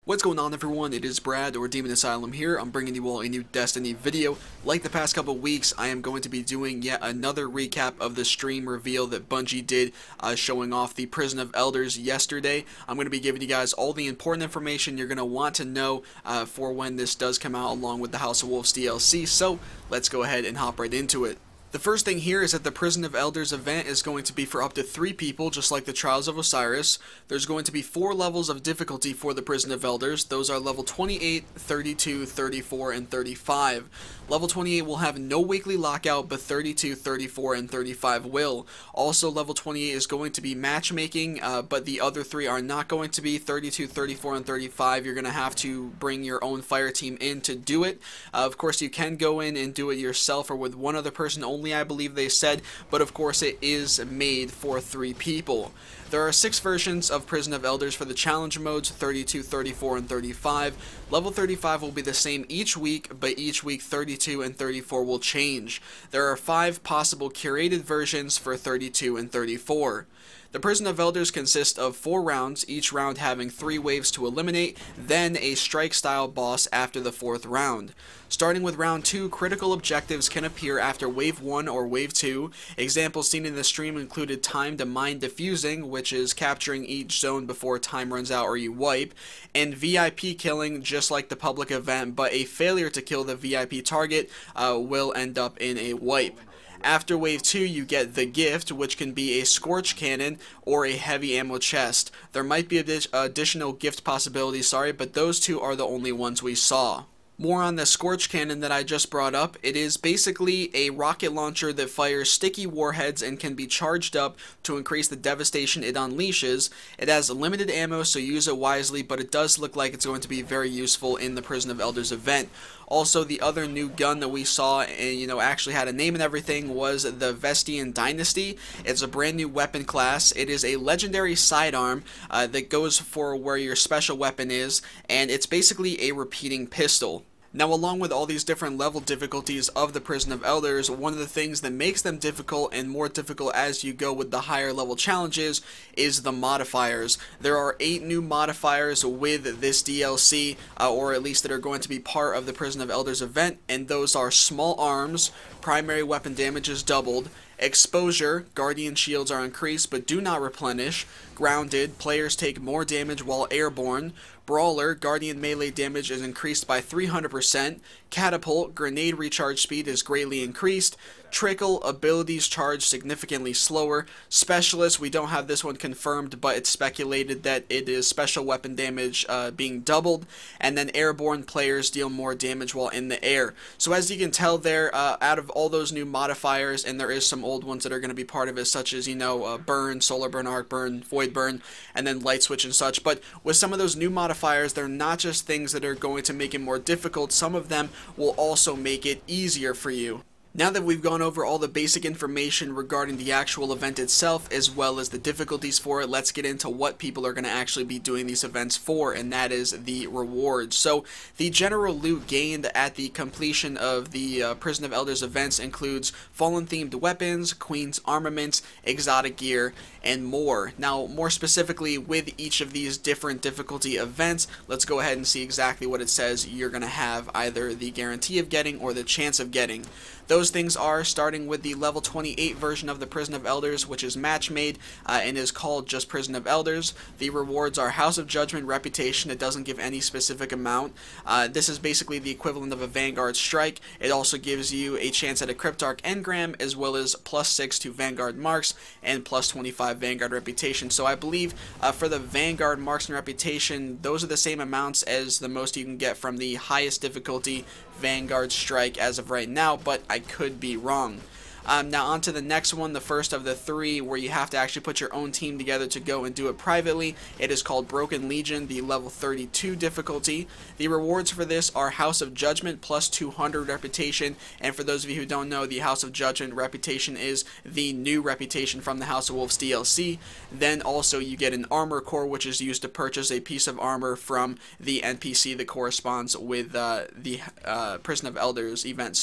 What's going on, everyone? It is Brad, or DemonAsylum here. I'm bringing you all a new Destiny video. Like the past couple weeks, I am going to be doing yet another recap of the stream reveal that Bungie did, showing off the Prison of Elders yesterday. I'm going to be giving you guys all the important information you're going to want to know for when this does come out, along with the House of Wolves DLC. So let's go ahead and hop right into it. The first thing here is that the Prison of Elders event is going to be for up to 3 people, just like the Trials of Osiris. There's going to be 4 levels of difficulty for the Prison of Elders. Those are level 28, 32, 34, and 35. Level 28 will have no weekly lockout, but 32, 34, and 35 will. Also, level 28 is going to be matchmaking, but the other 3 are not going to be. 32, 34, and 35, you're going to have to bring your own fire team in to do it. Of course, you can go in and do it yourself or with one other person only, I believe they said, but of course it is made for 3 people. There are 6 versions of Prison of Elders for the challenge modes, 32, 34, and 35. Level 35 will be the same each week, but each week 32 and 34 will change. There are 5 possible curated versions for 32 and 34. The Prison of Elders consists of 4 rounds, each round having 3 waves to eliminate, then a strike-style boss after the 4th round. Starting with round 2, critical objectives can appear after wave 1 or wave 2. Examples seen in the stream included timed mine defusing, which is capturing each zone before time runs out or you wipe, and VIP killing, just like the public event, but a failure to kill the VIP target will end up in a wipe. After wave 2, you get the gift, which can be a scorch cannon or a heavy ammo chest. There might be additional gift possibilities, but those 2 are the only ones we saw. More on the Scorch Cannon that I just brought up. It is basically a rocket launcher that fires sticky warheads and can be charged up to increase the devastation it unleashes. It has limited ammo, so use it wisely, but it does look like it's going to be very useful in the Prison of Elders event. Also, the other new gun that we saw, and actually had a name and everything, was the Vestian Dynasty. It's a brand new weapon class. It is a legendary sidearm that goes for where your special weapon is, and it's basically a repeating pistol. Now, along with all these different level difficulties of the Prison of Elders, one of the things that makes them difficult and more difficult as you go with the higher level challenges is the modifiers. There are 8 new modifiers with this DLC, or at least that are going to be part of the Prison of Elders event, and those are small arms, primary weapon damage is doubled, exposure, guardian shields are increased but do not replenish, grounded, players take more damage while airborne, brawler, guardian melee damage is increased by 300%, catapult, grenade recharge speed is greatly increased, trickle, abilities charge significantly slower, specialist, we don't have this one confirmed, but it's speculated that it is special weapon damage being doubled, and then airborne, players deal more damage while in the air. So as you can tell there, out of all those new modifiers, and there is some old ones that are going to be part of it, such as, burn, solar burn, arc burn, void burn, and then light switch and such, but with some of those new modifiers, they're not just things that are going to make it more difficult, some of them will also make it easier for you. Now that we've gone over all the basic information regarding the actual event itself, as well as the difficulties for it, let's get into what people are going to actually be doing these events for, and that is the rewards. So, the general loot gained at the completion of the Prison of Elders events includes Fallen-themed weapons, Queen's armaments, exotic gear, and more. Now, more specifically, with each of these different difficulty events, let's go ahead and see exactly what it says you're going to have either the guarantee of getting or the chance of getting. Those things are starting with the level 28 version of the Prison of Elders, which is match made and is called just Prison of Elders. The rewards are House of Judgment, Reputation. It doesn't give any specific amount. This is basically the equivalent of a Vanguard Strike. It also gives you a chance at a Cryptarch Engram, as well as +6 to Vanguard Marks and +25 Vanguard Reputation. So I believe for the Vanguard Marks and Reputation, those are the same amounts as the most you can get from the highest difficulty Vanguard Strike as of right now, but I could be wrong. Now on to the next one, the first of the 3, where you have to actually put your own team together to go and do it privately. It is called Broken Legion, the level 32 difficulty. The rewards for this are House of Judgment plus 200 Reputation, and for those of you who don't know, the House of Judgment Reputation is the new Reputation from the House of Wolves DLC. Then also you get an Armor Core, which is used to purchase a piece of armor from the NPC that corresponds with the Prison of Elders event,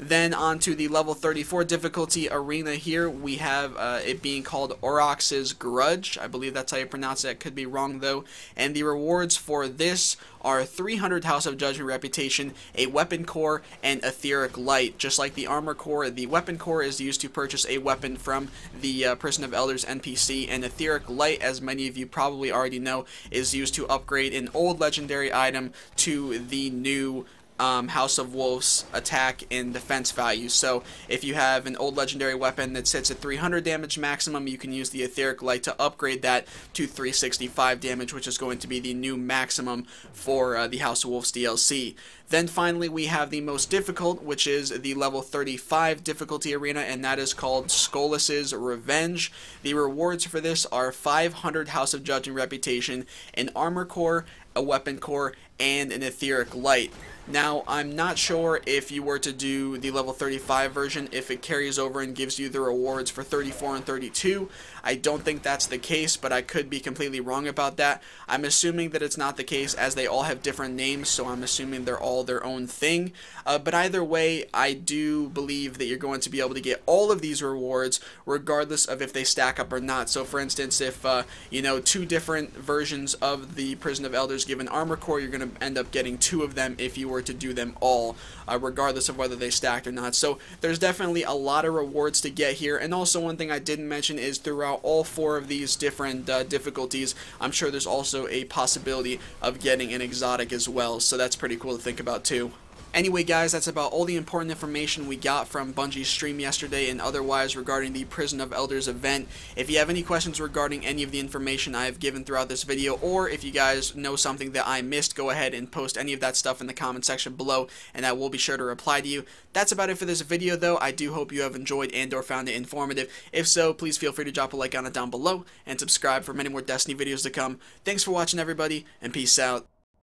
Then on to the level 34 difficulty arena here, we have it being called Aurochs's Grudge. I believe that's how you pronounce it. Could be wrong though. And the rewards for this are 300 House of Judgment reputation, a weapon core, and etheric light. Just like the armor core, the weapon core is used to purchase a weapon from the Prison of Elders NPC, and etheric light, as many of you probably already know, is used to upgrade an old legendary item to the new House of Wolves attack and defense value. So if you have an old legendary weapon that sits at 300 damage maximum, you can use the etheric light to upgrade that to 365 damage, which is going to be the new maximum for the House of Wolves DLC. Then finally we have the most difficult, which is the level 35 difficulty arena, and that is called Skolas's Revenge. The rewards for this are 500 House of Judgment reputation, an armor core, a weapon core, and an etheric light. Now, I'm not sure if you were to do the level 35 version, if it carries over and gives you the rewards for 34 and 32. I don't think that's the case, but I could be completely wrong about that. I'm assuming that it's not the case, as they all have different names, so I'm assuming they're all their own thing. But either way, I do believe that you're going to be able to get all of these rewards, regardless of if they stack up or not. So for instance, if you know, 2 different versions of the Prison of Elders give an armor core, you're going to end up getting 2 of them if you were to do them all, regardless of whether they stacked or not. So there's definitely a lot of rewards to get here. And also, one thing I didn't mention is throughout all 4 of these different difficulties, I'm sure there's also a possibility of getting an exotic as well, so that's pretty cool to think about too. Anyway guys, that's about all the important information we got from Bungie's stream yesterday and otherwise regarding the Prison of Elders event. If you have any questions regarding any of the information I have given throughout this video, or if you guys know something that I missed, go ahead and post any of that stuff in the comment section below and I will be sure to reply to you. That's about it for this video though. I do hope you have enjoyed and or found it informative. If so, please feel free to drop a like on it down below and subscribe for many more Destiny videos to come. Thanks for watching everybody, and peace out.